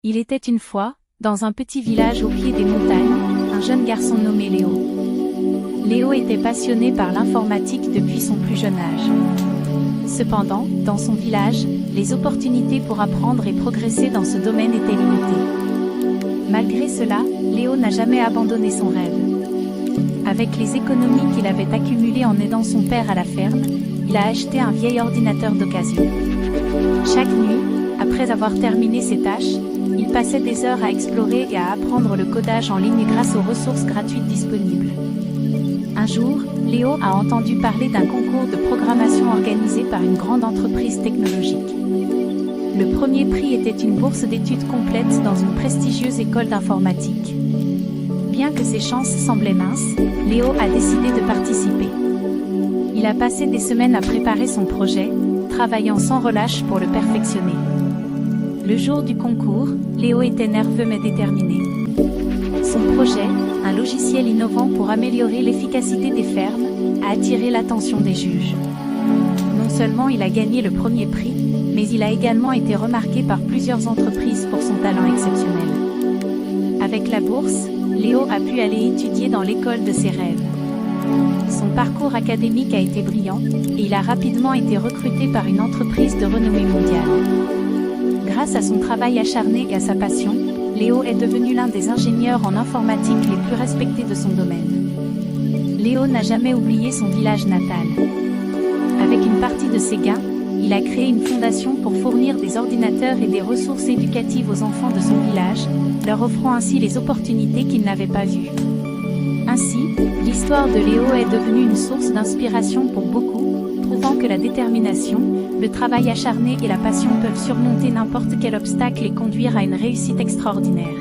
Il était une fois, dans un petit village au pied des montagnes, un jeune garçon nommé Léo. Léo était passionné par l'informatique depuis son plus jeune âge. Cependant, dans son village, les opportunités pour apprendre et progresser dans ce domaine étaient limitées. Malgré cela, Léo n'a jamais abandonné son rêve. Avec les économies qu'il avait accumulées en aidant son père à la ferme, il a acheté un vieil ordinateur d'occasion. Chaque nuit, après avoir terminé ses tâches, il passait des heures à explorer et à apprendre le codage en ligne grâce aux ressources gratuites disponibles. Un jour, Léo a entendu parler d'un concours de programmation organisé par une grande entreprise technologique. Le premier prix était une bourse d'études complète dans une prestigieuse école d'informatique. Bien que ses chances semblaient minces, Léo a décidé de participer. Il a passé des semaines à préparer son projet, travaillant sans relâche pour le perfectionner. Le jour du concours, Léo était nerveux mais déterminé. Son projet, un logiciel innovant pour améliorer l'efficacité des fermes, a attiré l'attention des juges. Non seulement il a gagné le premier prix, mais il a également été remarqué par plusieurs entreprises pour son talent exceptionnel. Avec la bourse, Léo a pu aller étudier dans l'école de ses rêves. Son parcours académique a été brillant, et il a rapidement été recruté par une entreprise de renommée mondiale. Grâce à son travail acharné et à sa passion, Léo est devenu l'un des ingénieurs en informatique les plus respectés de son domaine. Léo n'a jamais oublié son village natal. Avec une partie de ses gains, il a créé une fondation pour fournir des ordinateurs et des ressources éducatives aux enfants de son village, leur offrant ainsi les opportunités qu'ils n'avaient pas vues. Ainsi, l'histoire de Léo est devenue une source d'inspiration pour beaucoup, prouvant que la détermination, le travail acharné et la passion peuvent surmonter n'importe quel obstacle et conduire à une réussite extraordinaire.